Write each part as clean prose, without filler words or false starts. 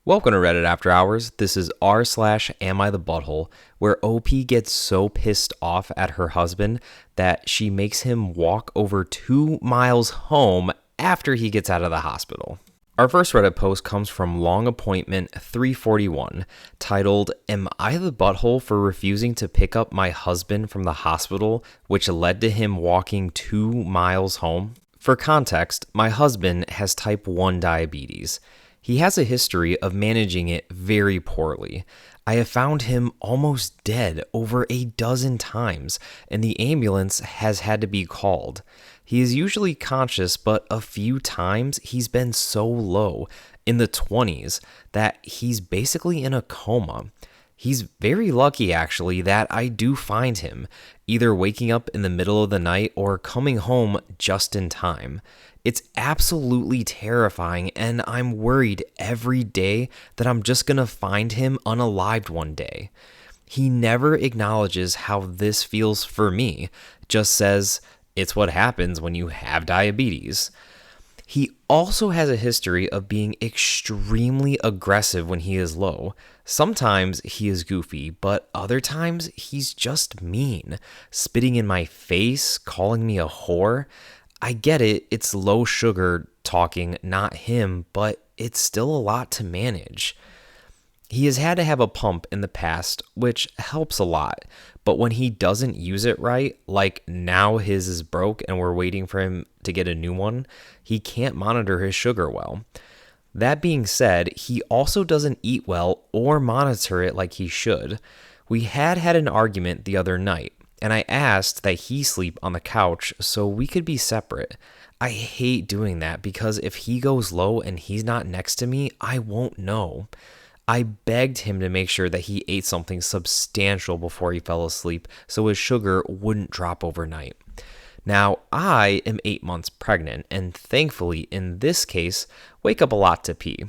Welcome to Reddit After Hours. This is r/Am I the Butthole, where OP gets so pissed off at her husband that she makes him walk over 2 miles home after he gets out of the hospital. Our first Reddit post comes from Long Appointment 341, titled, "Am I the butthole for refusing to pick up my husband from the hospital, which led to him walking 2 miles home?" For context, my husband has type 1 diabetes. He has a history of managing it very poorly. I have found him almost dead over a dozen times, and the ambulance has had to be called. He is usually conscious, but a few times he's been so low, in the 20s, that he's basically in a coma. He's very lucky, actually, that I do find him, either waking up in the middle of the night or coming home just in time. It's absolutely terrifying, and I'm worried every day that I'm just gonna find him unalived one day. He never acknowledges how this feels for me, just says, "It's what happens when you have diabetes." He also has a history of being extremely aggressive when he is low. Sometimes he is goofy, but other times he's just mean, spitting in my face, calling me a whore. I get it, it's low sugar talking, not him, but it's still a lot to manage. He has had to have a pump in the past, which helps a lot, but when he doesn't use it right, like now his is broke and we're waiting for him to get a new one, he can't monitor his sugar well. That being said, he also doesn't eat well or monitor it like he should. We had an argument the other night, and I asked that he sleep on the couch so we could be separate. I hate doing that because if he goes low and he's not next to me, I won't know. I begged him to make sure that he ate something substantial before he fell asleep so his sugar wouldn't drop overnight. Now, I am 8 months pregnant and thankfully, in this case, wake up a lot to pee.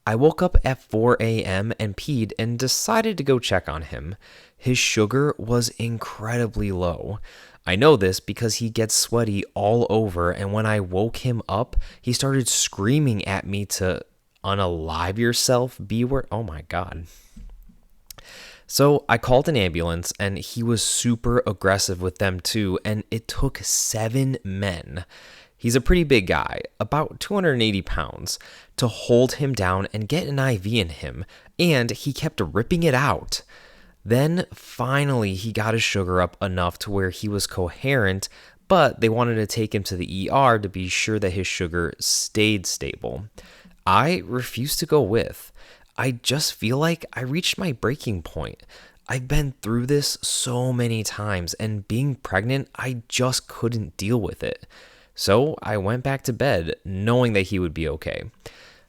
I woke up at 4 a.m. and peed and decided to go check on him. His sugar was incredibly low. I know this because he gets sweaty all over, and when I woke him up, he started screaming at me to unalive yourself, B-word. Oh my God. So I called an ambulance, and he was super aggressive with them too, and it took 7 men. He's a pretty big guy, about 280 pounds, to hold him down and get an IV in him, and he kept ripping it out. Then finally he got his sugar up enough to where he was coherent, but they wanted to take him to the ER to be sure that his sugar stayed stable. I refused to go with. I just feel like I reached my breaking point. I've been through this so many times, and being pregnant, I just couldn't deal with it. So I went back to bed, knowing that he would be okay.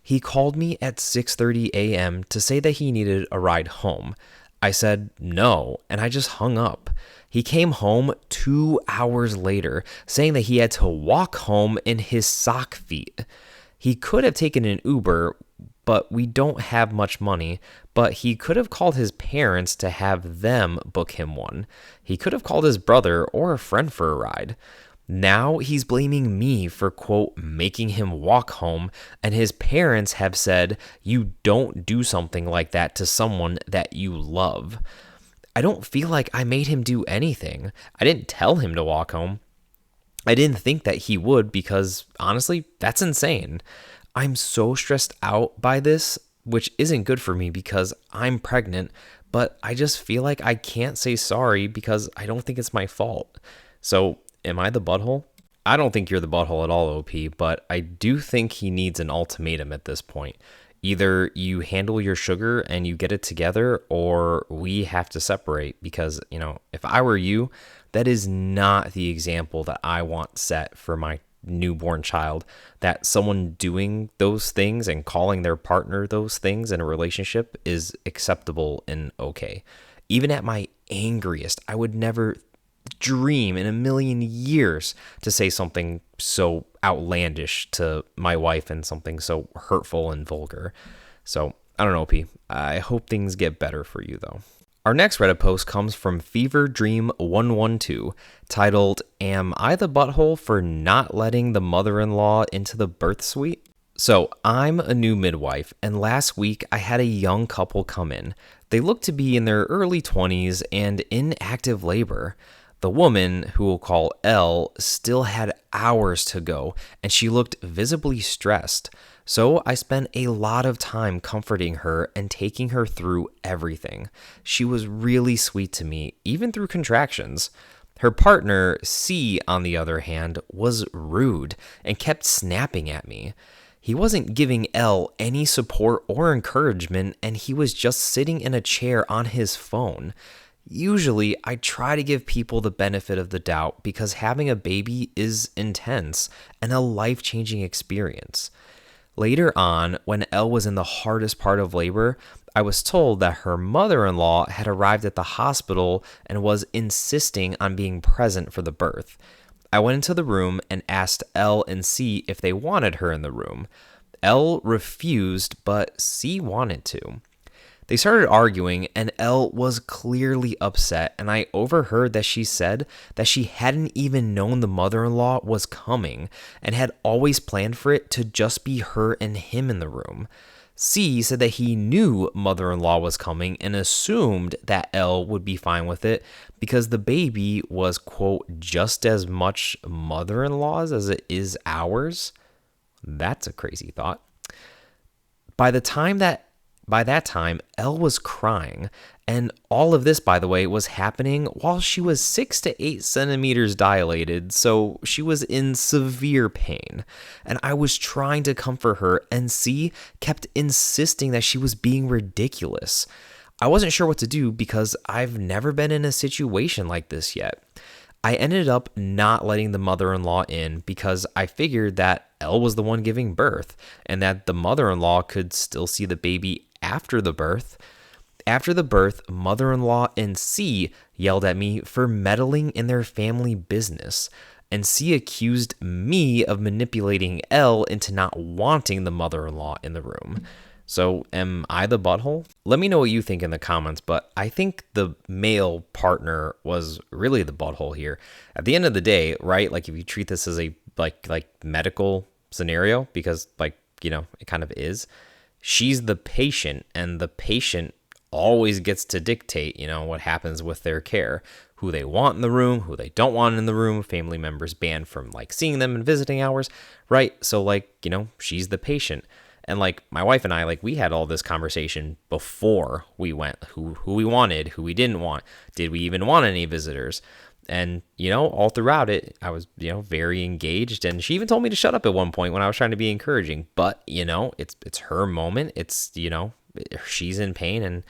He called me at 6:30 a.m. to say that he needed a ride home. I said no, and I just hung up. He came home 2 hours later, saying that he had to walk home in his sock feet. He could have taken an Uber, but we don't have much money, but he could have called his parents to have them book him one. He could have called his brother or a friend for a ride. Now he's blaming me for, quote, making him walk home, and his parents have said, "You don't do something like that to someone that you love." I don't feel like I made him do anything. I didn't tell him to walk home. I didn't think that he would because, honestly, that's insane. I'm so stressed out by this, which isn't good for me because I'm pregnant, but I just feel like I can't say sorry because I don't think it's my fault. So, am I the butthole? I don't think you're the butthole at all, OP, but I do think he needs an ultimatum at this point. Either you handle your sugar and you get it together, or we have to separate because, if I were you, that is not the example that I want set for my newborn child, that someone doing those things and calling their partner those things in a relationship is acceptable and okay. Even at my angriest, I would never dream in a million years to say something so outlandish to my wife and something so hurtful and vulgar. So, I don't know, P. I hope things get better for you, though. Our next Reddit post comes from Fever Dream 112, titled, "Am I the butthole for not letting the mother-in-law into the birth suite?" So, I'm a new midwife, and last week I had a young couple come in. They looked to be in their early 20s and in active labor. The woman, who we'll call Elle, still had hours to go, and she looked visibly stressed. So, I spent a lot of time comforting her and taking her through everything. She was really sweet to me, even through contractions. Her partner, C, on the other hand, was rude and kept snapping at me. He wasn't giving Elle any support or encouragement, and he was just sitting in a chair on his phone. Usually, I try to give people the benefit of the doubt because having a baby is intense and a life-changing experience. Later on, when Elle was in the hardest part of labor, I was told that her mother-in-law had arrived at the hospital and was insisting on being present for the birth. I went into the room and asked Elle and C if they wanted her in the room. Elle refused, but C wanted to. They started arguing, and Elle was clearly upset, and I overheard that she said that she hadn't even known the mother-in-law was coming and had always planned for it to just be her and him in the room. C said that he knew mother-in-law was coming and assumed that Elle would be fine with it because the baby was, quote, just as much mother-in-law's as it is ours. That's a crazy thought. By that time, Elle was crying, and all of this, by the way, was happening while she was 6 to 8 centimeters dilated, so she was in severe pain. And I was trying to comfort her, and C kept insisting that she was being ridiculous. I wasn't sure what to do because I've never been in a situation like this yet. I ended up not letting the mother-in-law in because I figured that Elle was the one giving birth, and that the mother-in-law could still see the baby after the birth. After the birth, mother-in-law and C yelled at me for meddling in their family business, and C accused me of manipulating Elle into not wanting the mother-in-law in the room. So, am I the butthole? Let me know what you think in the comments, but I think the male partner was really the butthole here. At the end of the day, right? Like, if you treat this as a like medical scenario, because it kind of is. She's the patient, and the patient always gets to dictate, what happens with their care, who they want in the room, who they don't want in the room, family members banned from seeing them and visiting hours, right? So she's the patient. And my wife and I, we had all this conversation before we went, who we wanted, who we didn't want. Did we even want any visitors? And, all throughout it, I was, very engaged. And she even told me to shut up at one point when I was trying to be encouraging. But, it's her moment. It's, she's in pain, and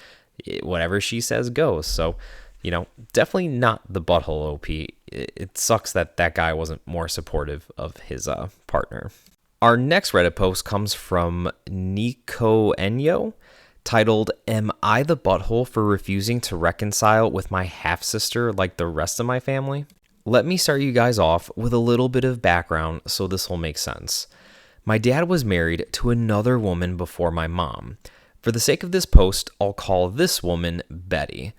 whatever she says goes. So, definitely not the butthole OP. It sucks that guy wasn't more supportive of his partner. Our next Reddit post comes from Nico Enyo, titled, "Am I the butthole for refusing to reconcile with my half-sister like the rest of my family?" Let me start you guys off with a little bit of background so this will make sense. My dad was married to another woman before my mom. For the sake of this post, I'll call this woman Betty.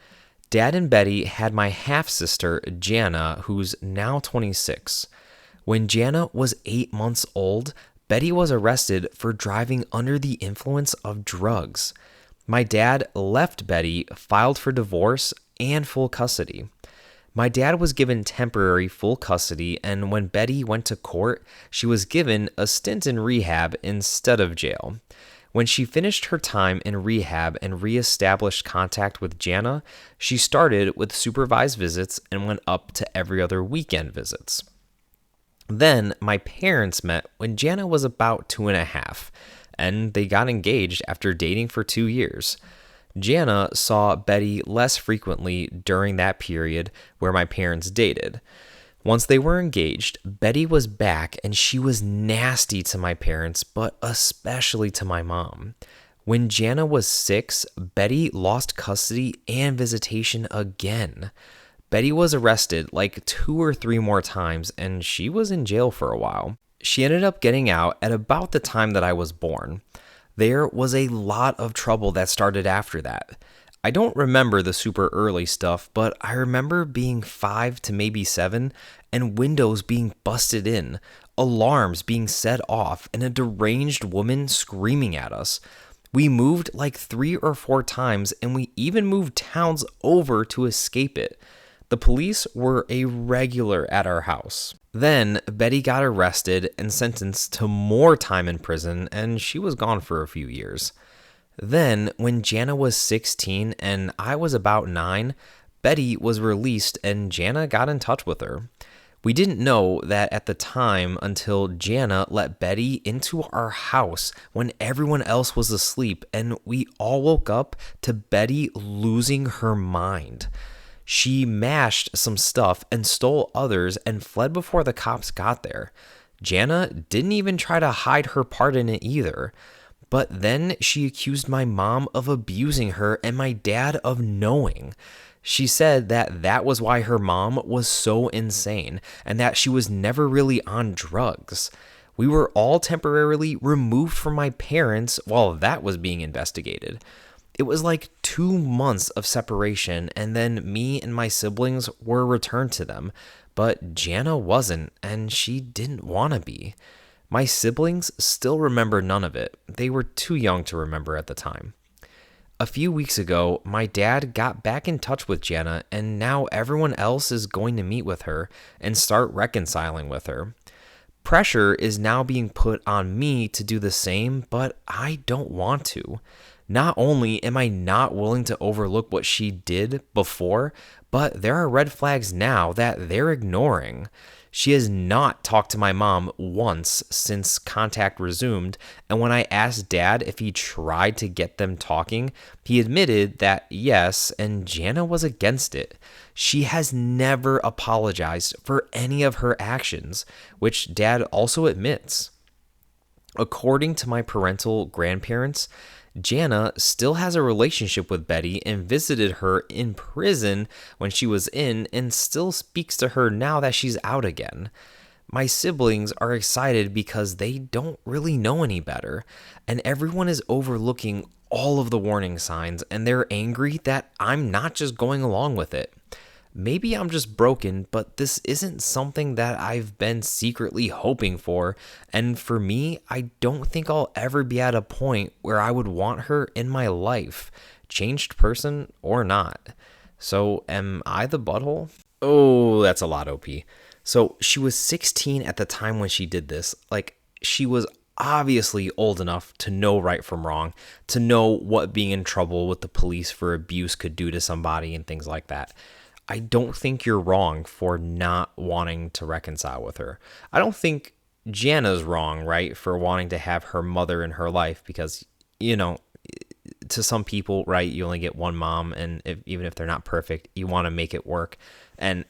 Dad and Betty had my half-sister, Jana, who's now 26. When Jana was 8 months old, Betty was arrested for driving under the influence of drugs. My dad left Betty, filed for divorce and full custody. My dad was given temporary full custody, and when Betty went to court, she was given a stint in rehab instead of jail. When she finished her time in rehab and reestablished contact with Jana, she started with supervised visits and went up to every other weekend visits. Then my parents met when Jana was about 2.5, and they got engaged after dating for 2 years. Jana saw Betty less frequently during that period where my parents dated. Once they were engaged, Betty was back, and she was nasty to my parents, but especially to my mom. When Jana was 6, Betty lost custody and visitation again. Betty was arrested 2 or 3 more times, and she was in jail for a while. She ended up getting out at about the time that I was born. There was a lot of trouble that started after that. I don't remember the super early stuff, but I remember being 5 to maybe 7, and windows being busted in, alarms being set off, and a deranged woman screaming at us. We moved like 3 or 4 times, and we even moved towns over to escape it. The police were a regular at our house. Then Betty got arrested and sentenced to more time in prison, and she was gone for a few years. Then, when Jana was 16 and I was about 9, Betty was released and Jana got in touch with her. We didn't know that at the time until Jana let Betty into our house when everyone else was asleep, and we all woke up to Betty losing her mind. She mashed some stuff and stole others and fled before the cops got there. Jana didn't even try to hide her part in it either. But then she accused my mom of abusing her and my dad of knowing. She said that that was why her mom was so insane and that she was never really on drugs. We were all temporarily removed from my parents while that was being investigated. It was like 2 months of separation, and then me and my siblings were returned to them, but Jana wasn't, and she didn't want to be. My siblings still remember none of it. They were too young to remember at the time. A few weeks ago, my dad got back in touch with Jana, and now everyone else is going to meet with her and start reconciling with her. Pressure is now being put on me to do the same, but I don't want to. Not only am I not willing to overlook what she did before, but there are red flags now that they're ignoring. She has not talked to my mom once since contact resumed, and when I asked Dad if he tried to get them talking, he admitted that yes, and Jana was against it. She has never apologized for any of her actions, which Dad also admits. According to my parental grandparents, Jana still has a relationship with Betty and visited her in prison when she was in and still speaks to her now that she's out again. My siblings are excited because they don't really know any better, and everyone is overlooking all of the warning signs, and they're angry that I'm not just going along with it. Maybe I'm just broken, but this isn't something that I've been secretly hoping for, and for me, I don't think I'll ever be at a point where I would want her in my life, changed person or not. So, am I the butthole? Oh, that's a lot, OP. So, she was 16 at the time when she did this. Like, she was obviously old enough to know right from wrong, to know what being in trouble with the police for abuse could do to somebody and things like that. I don't think you're wrong for not wanting to reconcile with her. I don't think Jana's wrong, right, for wanting to have her mother in her life because, to some people, right, you only get one mom, and even if they're not perfect, you want to make it work. And,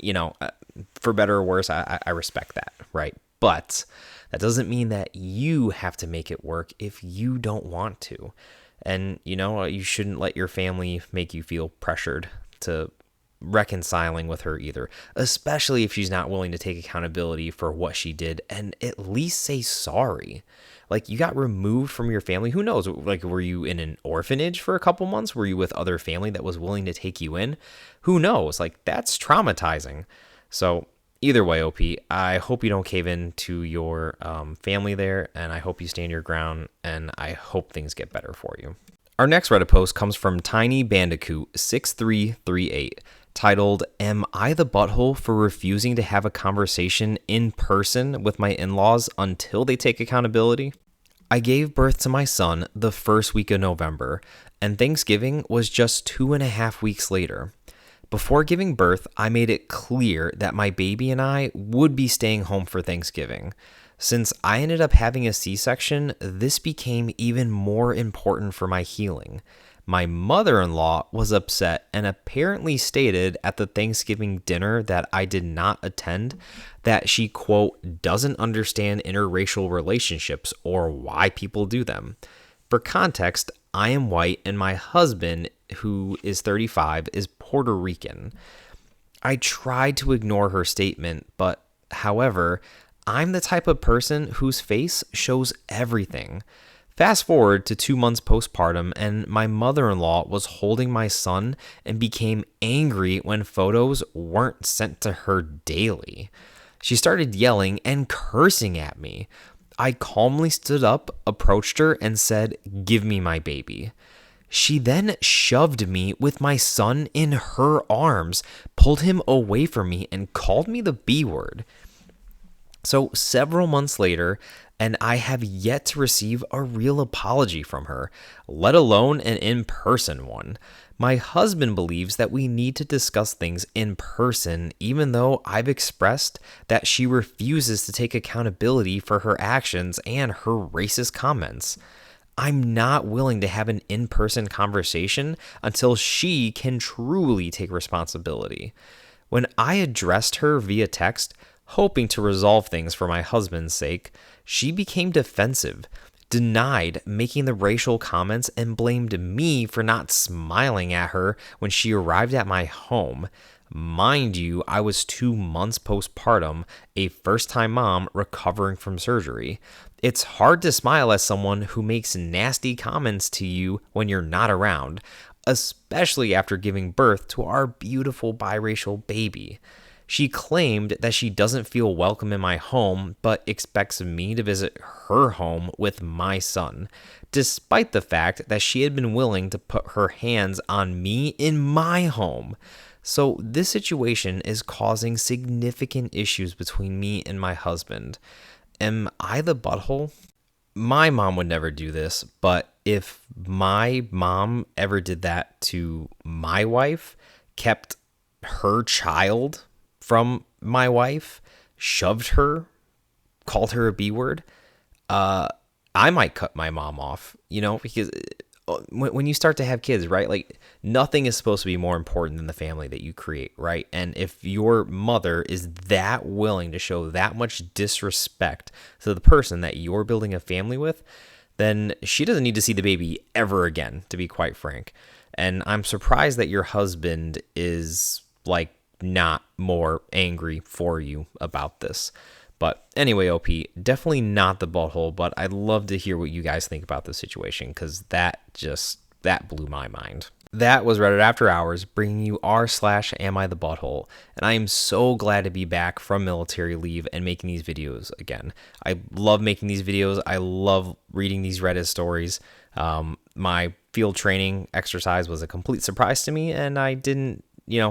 for better or worse, I respect that, right? But that doesn't mean that you have to make it work if you don't want to. And, you shouldn't let your family make you feel pressured to reconciling with her either, especially if she's not willing to take accountability for what she did and at least say sorry. Like, you got removed from your family. Who knows? Like, were you in an orphanage for a couple months? Were you with other family that was willing to take you in? Who knows? Like, that's traumatizing. So either way, OP, I hope you don't cave in to your family there, and I hope you stand your ground, and I hope things get better for you. Our next Reddit post comes from Tiny Bandicoot 6338. Titled, "Am I the butthole for refusing to have a conversation in person with my in-laws until they take accountability? I gave birth to my son the first week of November, and Thanksgiving was just 2.5 weeks later. Before giving birth, I made it clear that my baby and I would be staying home for Thanksgiving. Since I ended up having a C-section, this became even more important for my healing. My mother-in-law was upset and apparently stated at the Thanksgiving dinner that I did not attend that she, quote, doesn't understand interracial relationships or why people do them. For context, I am white and my husband, who is 35, is Puerto Rican. I tried to ignore her statement, but however, I'm the type of person whose face shows everything. Fast forward to 2 months postpartum, and my mother-in-law was holding my son and became angry when photos weren't sent to her daily. She started yelling and cursing at me. I calmly stood up, approached her, and said, "Give me my baby." She then shoved me with my son in her arms, pulled him away from me, and called me the B word. So several months later, and I have yet to receive a real apology from her, let alone an in-person one. My husband believes that we need to discuss things in person, even though I've expressed that she refuses to take accountability for her actions and her racist comments. I'm not willing to have an in-person conversation until she can truly take responsibility. When I addressed her via text, hoping to resolve things for my husband's sake, she became defensive, denied making the racial comments, and blamed me for not smiling at her when she arrived at my home. Mind you, I was 2 months postpartum, a first-time mom recovering from surgery. It's hard to smile at someone who makes nasty comments to you when you're not around, especially after giving birth to our beautiful biracial baby. She claimed that she doesn't feel welcome in my home, but expects me to visit her home with my son, despite the fact that she had been willing to put her hands on me in my home. So this situation is causing significant issues between me and my husband. Am I the butthole? My mom would never do this, but if my mom ever did that to my wife, kept her child from my wife, shoved her, called her a B word, I might cut my mom off, because when you start to have kids, right? Like, nothing is supposed to be more important than the family that you create, right? And if your mother is that willing to show that much disrespect to the person that you're building a family with, then she doesn't need to see the baby ever again, to be quite frank. And I'm surprised that your husband is like not more angry for you about this. But anyway, OP, definitely not the butthole, but I'd love to hear what you guys think about this situation, because that blew my mind. That was Reddit After Hours, bringing you r/am I the butthole, and I am so glad to be back from military leave and making these videos again. I love making these videos. I love reading these Reddit stories. My field training exercise was a complete surprise to me, and I didn't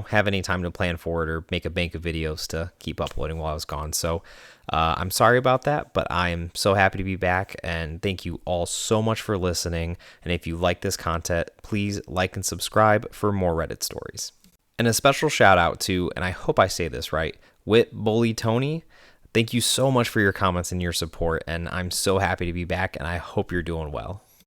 have any time to plan for it or make a bank of videos to keep uploading while I was gone. So I'm sorry about that, but I'm so happy to be back, and thank you all so much for listening. And if you like this content, please like and subscribe for more Reddit stories. And a special shout out to, and I hope I say this right, Wit Bully Tony. Thank you so much for your comments and your support, and I'm so happy to be back, and I hope you're doing well.